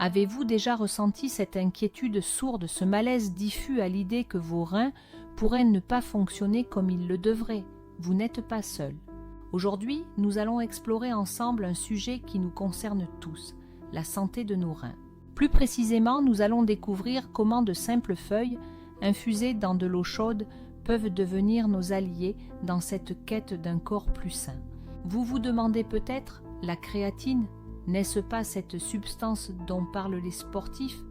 Avez-vous déjà ressenti cette inquiétude sourde, ce malaise diffus à l'idée que vos reins pourraient ne pas fonctionner comme ils le devraient? Vous n'êtes pas seul. Aujourd'hui, nous allons explorer ensemble un sujet qui nous concerne tous, la santé de nos reins. Plus précisément, nous allons découvrir comment de simples feuilles, infusées dans de l'eau chaude, peuvent devenir nos alliés dans cette quête d'un corps plus sain. Vous vous demandez peut-être, la créatine, n'est-ce pas cette substance dont parlent les sportifs?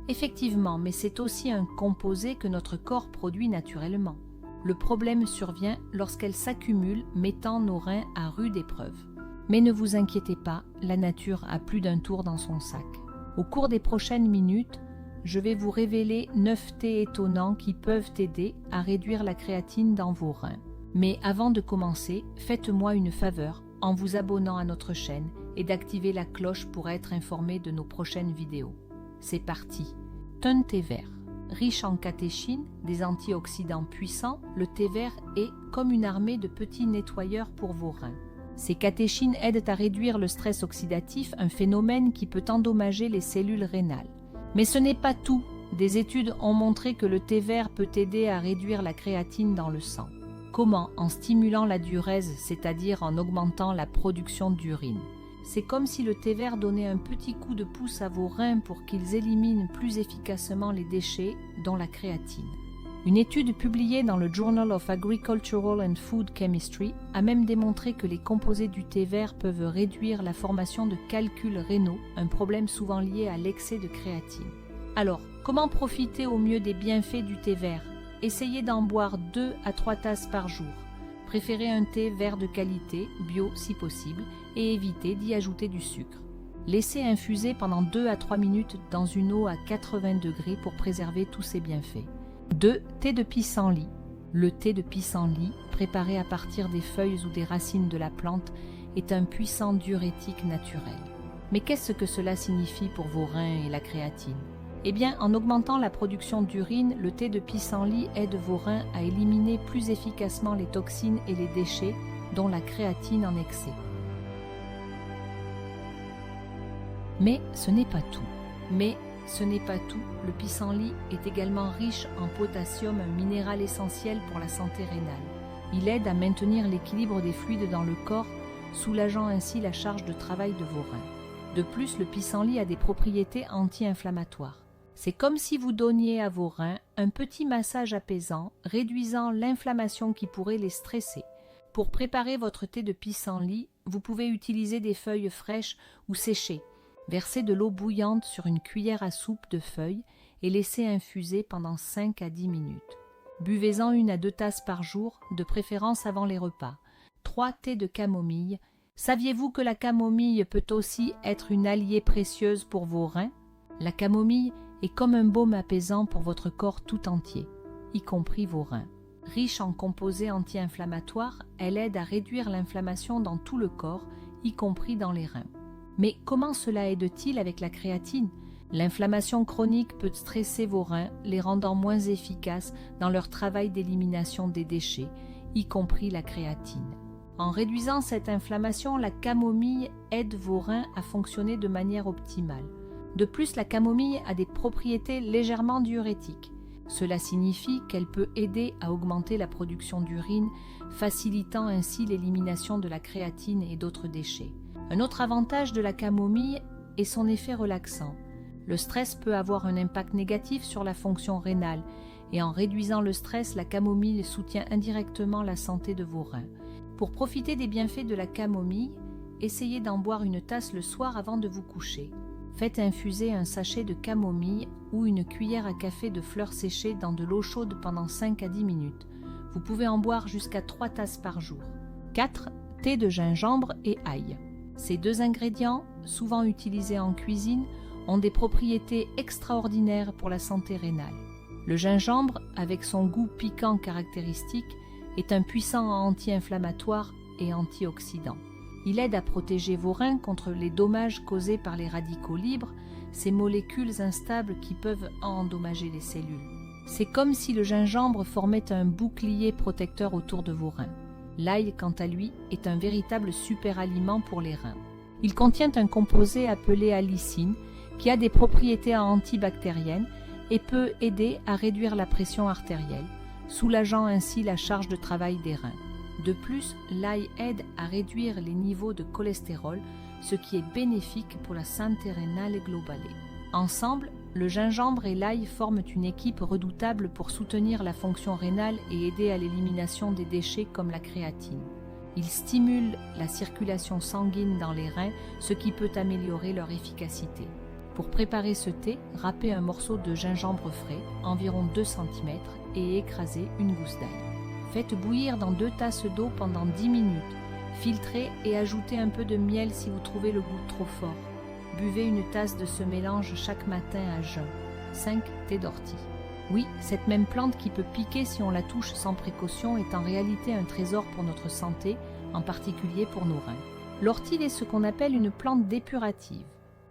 Effectivement, mais c'est aussi un composé que notre corps produit naturellement. Le problème survient lorsqu'elle s'accumule, mettant nos reins à rude épreuve. Mais ne vous inquiétez pas, la nature a plus d'un tour dans son sac. Au cours des prochaines minutes, je vais vous révéler 9 thés étonnants qui peuvent aider à réduire la créatine dans vos reins. Mais avant de commencer, faites-moi une faveur en vous abonnant à notre chaîne et d'activer la cloche pour être informé de nos prochaines vidéos. C'est parti. Un thé vert. Riche en catéchines, des antioxydants puissants, le thé vert est comme une armée de petits nettoyeurs pour vos reins. Ces catéchines aident à réduire le stress oxydatif, un phénomène qui peut endommager les cellules rénales. Mais ce n'est pas tout. Des études ont montré que le thé vert peut aider à réduire la créatine dans le sang. Comment? En stimulant la diurèse, c'est-à-dire en augmentant la production d'urine. C'est comme si le thé vert donnait un petit coup de pouce à vos reins pour qu'ils éliminent plus efficacement les déchets, dont la créatine. Une étude publiée dans le Journal of Agricultural and Food Chemistry a même démontré que les composés du thé vert peuvent réduire la formation de calculs rénaux, un problème souvent lié à l'excès de créatine. Alors, comment profiter au mieux des bienfaits du thé vert? Essayez d'en boire 2 à 3 tasses par jour. Préférez un thé vert de qualité, bio si possible, et évitez d'y ajouter du sucre. Laissez infuser pendant 2 à 3 minutes dans une eau à 80 degrés pour préserver tous ses bienfaits. 2. Thé de pissenlit. Le thé de pissenlit, préparé à partir des feuilles ou des racines de la plante, est un puissant diurétique naturel. Mais qu'est-ce que cela signifie pour vos reins et la créatine? Eh bien, en augmentant la production d'urine, le thé de pissenlit aide vos reins à éliminer plus efficacement les toxines et les déchets, dont la créatine en excès. Mais ce n'est pas tout. Le pissenlit est également riche en potassium, un minéral essentiel pour la santé rénale. Il aide à maintenir l'équilibre des fluides dans le corps, soulageant ainsi la charge de travail de vos reins. De plus, le pissenlit a des propriétés anti-inflammatoires. C'est comme si vous donniez à vos reins un petit massage apaisant, réduisant l'inflammation qui pourrait les stresser. Pour préparer votre thé de pissenlit, vous pouvez utiliser des feuilles fraîches ou séchées. Versez de l'eau bouillante sur une cuillère à soupe de feuilles et laissez infuser pendant 5 à 10 minutes. Buvez-en 1 à 2 tasses par jour, de préférence avant les repas. 3 thés de camomille. Saviez-vous que la camomille peut aussi être une alliée précieuse pour vos reins? La camomille est comme un baume apaisant pour votre corps tout entier, y compris vos reins. Riche en composés anti-inflammatoires, elle aide à réduire l'inflammation dans tout le corps, y compris dans les reins. Mais comment cela aide-t-il avec la créatine? L'inflammation chronique peut stresser vos reins, les rendant moins efficaces dans leur travail d'élimination des déchets, y compris la créatine. En réduisant cette inflammation, la camomille aide vos reins à fonctionner de manière optimale. De plus, la camomille a des propriétés légèrement diurétiques. Cela signifie qu'elle peut aider à augmenter la production d'urine, facilitant ainsi l'élimination de la créatine et d'autres déchets. Un autre avantage de la camomille est son effet relaxant. Le stress peut avoir un impact négatif sur la fonction rénale et en réduisant le stress, la camomille soutient indirectement la santé de vos reins. Pour profiter des bienfaits de la camomille, essayez d'en boire 1 tasse le soir avant de vous coucher. Faites infuser un sachet de camomille ou 1 cuillère à café de fleurs séchées dans de l'eau chaude pendant 5 à 10 minutes. Vous pouvez en boire jusqu'à 3 tasses par jour. 4. Thé de gingembre et ail. Ces 2 ingrédients, souvent utilisés en cuisine, ont des propriétés extraordinaires pour la santé rénale. Le gingembre, avec son goût piquant caractéristique, est un puissant anti-inflammatoire et antioxydant. Il aide à protéger vos reins contre les dommages causés par les radicaux libres, ces molécules instables qui peuvent endommager les cellules. C'est comme si le gingembre formait un bouclier protecteur autour de vos reins. L'ail, quant à lui, est un véritable super-aliment pour les reins. Il contient un composé appelé allicine qui a des propriétés antibactériennes et peut aider à réduire la pression artérielle, soulageant ainsi la charge de travail des reins. De plus, l'ail aide à réduire les niveaux de cholestérol, ce qui est bénéfique pour la santé rénale globale. Ensemble, le gingembre et l'ail forment une équipe redoutable pour soutenir la fonction rénale et aider à l'élimination des déchets comme la créatine. Ils stimulent la circulation sanguine dans les reins, ce qui peut améliorer leur efficacité. Pour préparer ce thé, râpez un morceau de gingembre frais, environ 2 cm, et écrasez une gousse d'ail. Faites bouillir dans 2 tasses d'eau pendant 10 minutes. Filtrez et ajoutez un peu de miel si vous trouvez le goût trop fort. Buvez une tasse de ce mélange chaque matin à jeun. 5. Thé d'ortie. Oui, cette même plante qui peut piquer si on la touche sans précaution est en réalité un trésor pour notre santé, en particulier pour nos reins. L'ortie est ce qu'on appelle une plante dépurative.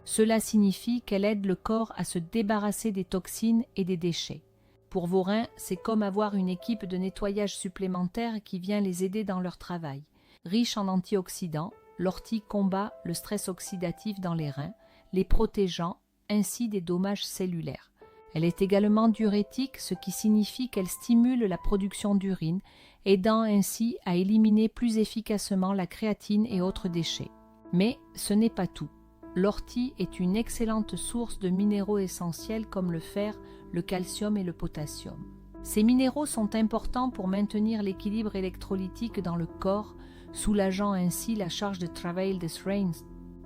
Cela signifie qu'elle aide le corps à se débarrasser des toxines et des déchets. Pour vos reins, c'est comme avoir une équipe de nettoyage supplémentaire qui vient les aider dans leur travail. Riche en antioxydants, l'ortie combat le stress oxydatif dans les reins, les protégeant ainsi des dommages cellulaires. Elle est également diurétique, ce qui signifie qu'elle stimule la production d'urine, aidant ainsi à éliminer plus efficacement la créatine et autres déchets. Mais ce n'est pas tout. L'ortie est une excellente source de minéraux essentiels comme le fer, le calcium et le potassium. Ces minéraux sont importants pour maintenir l'équilibre électrolytique dans le corps, soulageant ainsi la charge de travail des reins.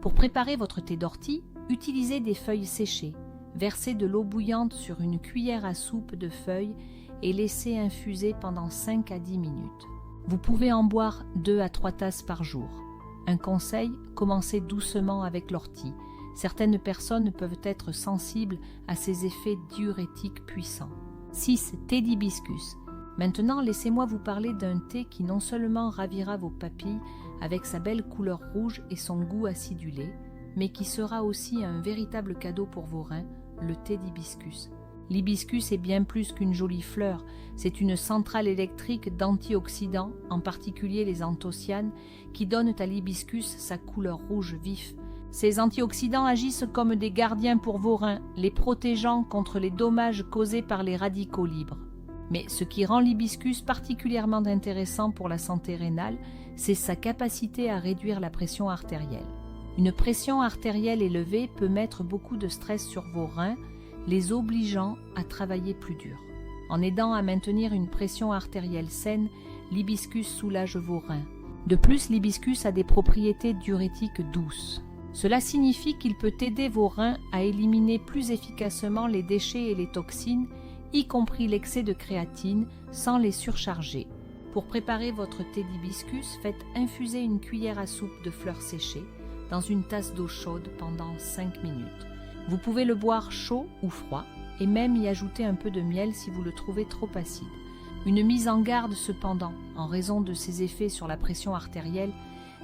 Pour préparer votre thé d'ortie, utilisez des feuilles séchées. Versez de l'eau bouillante sur une cuillère à soupe de feuilles et laissez infuser pendant 5 à 10 minutes. Vous pouvez en boire 2 à 3 tasses par jour. Un conseil, commencez doucement avec l'ortie. Certaines personnes peuvent être sensibles à ses effets diurétiques puissants. 6. Thé d'hibiscus. Maintenant, laissez-moi vous parler d'un thé qui non seulement ravira vos papilles avec sa belle couleur rouge et son goût acidulé, mais qui sera aussi un véritable cadeau pour vos reins, le thé d'hibiscus. L'hibiscus est bien plus qu'une jolie fleur, c'est une centrale électrique d'antioxydants, en particulier les anthocyanes, qui donnent à l'hibiscus sa couleur rouge vif. Ces antioxydants agissent comme des gardiens pour vos reins, les protégeant contre les dommages causés par les radicaux libres. Mais ce qui rend l'hibiscus particulièrement intéressant pour la santé rénale, c'est sa capacité à réduire la pression artérielle. Une pression artérielle élevée peut mettre beaucoup de stress sur vos reins, les obligeant à travailler plus dur. En aidant à maintenir une pression artérielle saine, l'hibiscus soulage vos reins. De plus, l'hibiscus a des propriétés diurétiques douces. Cela signifie qu'il peut aider vos reins à éliminer plus efficacement les déchets et les toxines, y compris l'excès de créatine, sans les surcharger. Pour préparer votre thé d'hibiscus, faites infuser une cuillère à soupe de fleurs séchées dans une tasse d'eau chaude pendant 5 minutes. Vous pouvez le boire chaud ou froid et même y ajouter un peu de miel si vous le trouvez trop acide. Une mise en garde cependant, en raison de ses effets sur la pression artérielle,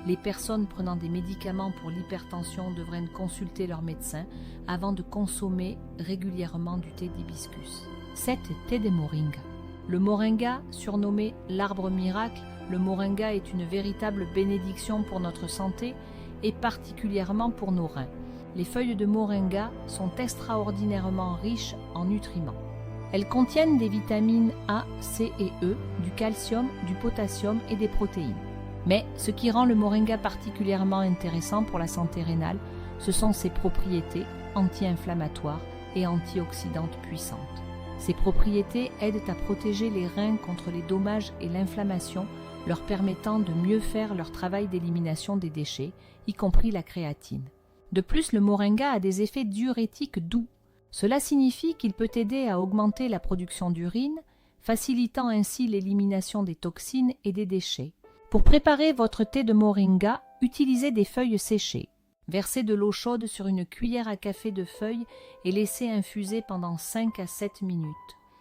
les personnes prenant des médicaments pour l'hypertension devraient consulter leur médecin avant de consommer régulièrement du thé d'hibiscus. 7. Thé de moringa. Le moringa, surnommé l'arbre miracle, le moringa est une véritable bénédiction pour notre santé et particulièrement pour nos reins. Les feuilles de moringa sont extraordinairement riches en nutriments. Elles contiennent des vitamines A, C et E, du calcium, du potassium et des protéines. Mais ce qui rend le moringa particulièrement intéressant pour la santé rénale, ce sont ses propriétés anti-inflammatoires et antioxydantes puissantes. Ces propriétés aident à protéger les reins contre les dommages et l'inflammation, leur permettant de mieux faire leur travail d'élimination des déchets, y compris la créatine. De plus, le moringa a des effets diurétiques doux. Cela signifie qu'il peut aider à augmenter la production d'urine, facilitant ainsi l'élimination des toxines et des déchets. Pour préparer votre thé de moringa, utilisez des feuilles séchées. Versez de l'eau chaude sur une cuillère à café de feuilles et laissez infuser pendant 5 à 7 minutes.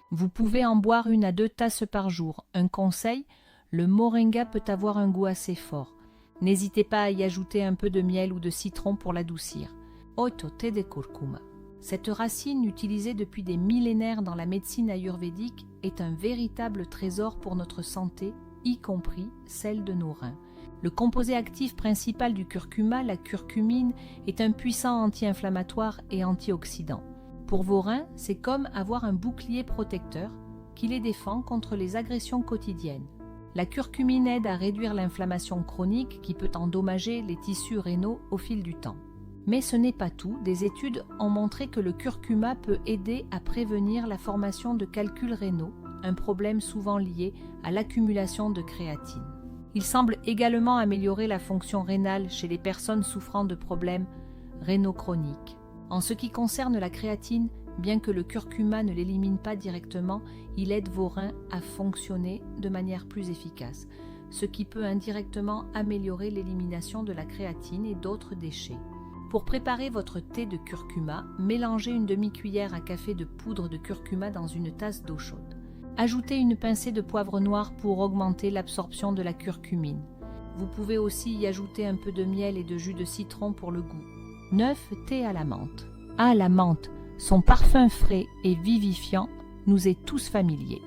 Vous pouvez en boire 1 à 2 tasses par jour. Un conseil, le moringa peut avoir un goût assez fort. N'hésitez pas à y ajouter un peu de miel ou de citron pour l'adoucir. 8. Thé de curcuma. Cette racine utilisée depuis des millénaires dans la médecine ayurvédique est un véritable trésor pour notre santé, y compris celle de nos reins. Le composé actif principal du curcuma, la curcumine, est un puissant anti-inflammatoire et antioxydant. Pour vos reins, c'est comme avoir un bouclier protecteur qui les défend contre les agressions quotidiennes. La curcumine aide à réduire l'inflammation chronique qui peut endommager les tissus rénaux au fil du temps. Mais ce n'est pas tout, des études ont montré que le curcuma peut aider à prévenir la formation de calculs rénaux, un problème souvent lié à l'accumulation de créatine. Il semble également améliorer la fonction rénale chez les personnes souffrant de problèmes rénaux chroniques. En ce qui concerne la créatine, bien que le curcuma ne l'élimine pas directement, il aide vos reins à fonctionner de manière plus efficace, ce qui peut indirectement améliorer l'élimination de la créatine et d'autres déchets. Pour préparer votre thé de curcuma, mélangez une demi-cuillère à café de poudre de curcuma dans une tasse d'eau chaude. Ajoutez une pincée de poivre noir pour augmenter l'absorption de la curcumine. Vous pouvez aussi y ajouter un peu de miel et de jus de citron pour le goût. 9. Thé à la menthe. Ah, la menthe, son parfum frais et vivifiant nous est tous familier.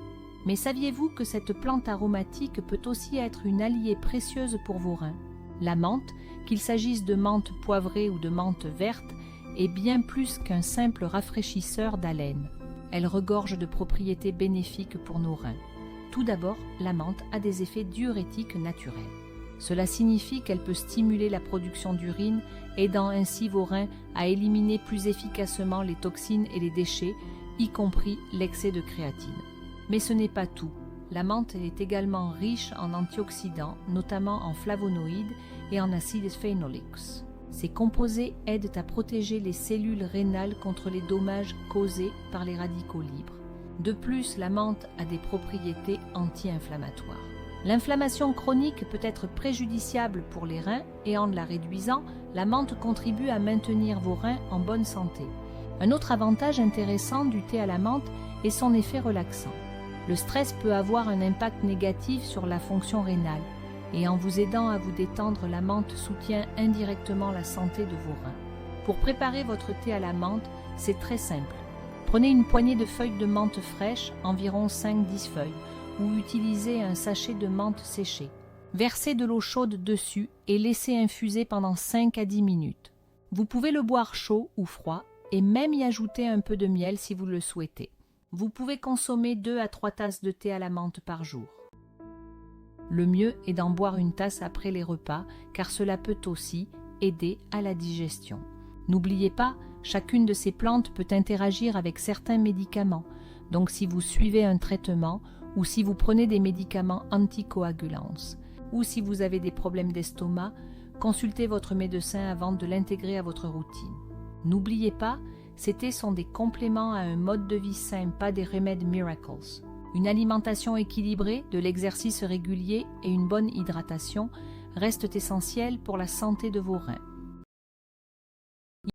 Mais saviez-vous que cette plante aromatique peut aussi être une alliée précieuse pour vos reins? La menthe, qu'il s'agisse de menthe poivrée ou de menthe verte, est bien plus qu'un simple rafraîchisseur d'haleine. Elle regorge de propriétés bénéfiques pour nos reins. Tout d'abord, la menthe a des effets diurétiques naturels. Cela signifie qu'elle peut stimuler la production d'urine, aidant ainsi vos reins à éliminer plus efficacement les toxines et les déchets, y compris l'excès de créatine. Mais ce n'est pas tout. La menthe est également riche en antioxydants, notamment en flavonoïdes et en acides phénoliques. Ces composés aident à protéger les cellules rénales contre les dommages causés par les radicaux libres. De plus, la menthe a des propriétés anti-inflammatoires. L'inflammation chronique peut être préjudiciable pour les reins et en la réduisant, la menthe contribue à maintenir vos reins en bonne santé. Un autre avantage intéressant du thé à la menthe est son effet relaxant. Le stress peut avoir un impact négatif sur la fonction rénale. Et en vous aidant à vous détendre, la menthe soutient indirectement la santé de vos reins. Pour préparer votre thé à la menthe, c'est très simple. Prenez une poignée de feuilles de menthe fraîches, environ 5-10 feuilles, ou utilisez un sachet de menthe séchée. Versez de l'eau chaude dessus et laissez infuser pendant 5 à 10 minutes. Vous pouvez le boire chaud ou froid et même y ajouter un peu de miel si vous le souhaitez. Vous pouvez consommer 2 à 3 tasses de thé à la menthe par jour. Le mieux est d'en boire une tasse après les repas, car cela peut aussi aider à la digestion. N'oubliez pas, chacune de ces plantes peut interagir avec certains médicaments, donc si vous suivez un traitement ou si vous prenez des médicaments anticoagulants, ou si vous avez des problèmes d'estomac, consultez votre médecin avant de l'intégrer à votre routine. N'oubliez pas, ces thés sont des compléments à un mode de vie sain, pas des remèdes miracles. Une alimentation équilibrée, de l'exercice régulier et une bonne hydratation restent essentiels pour la santé de vos reins.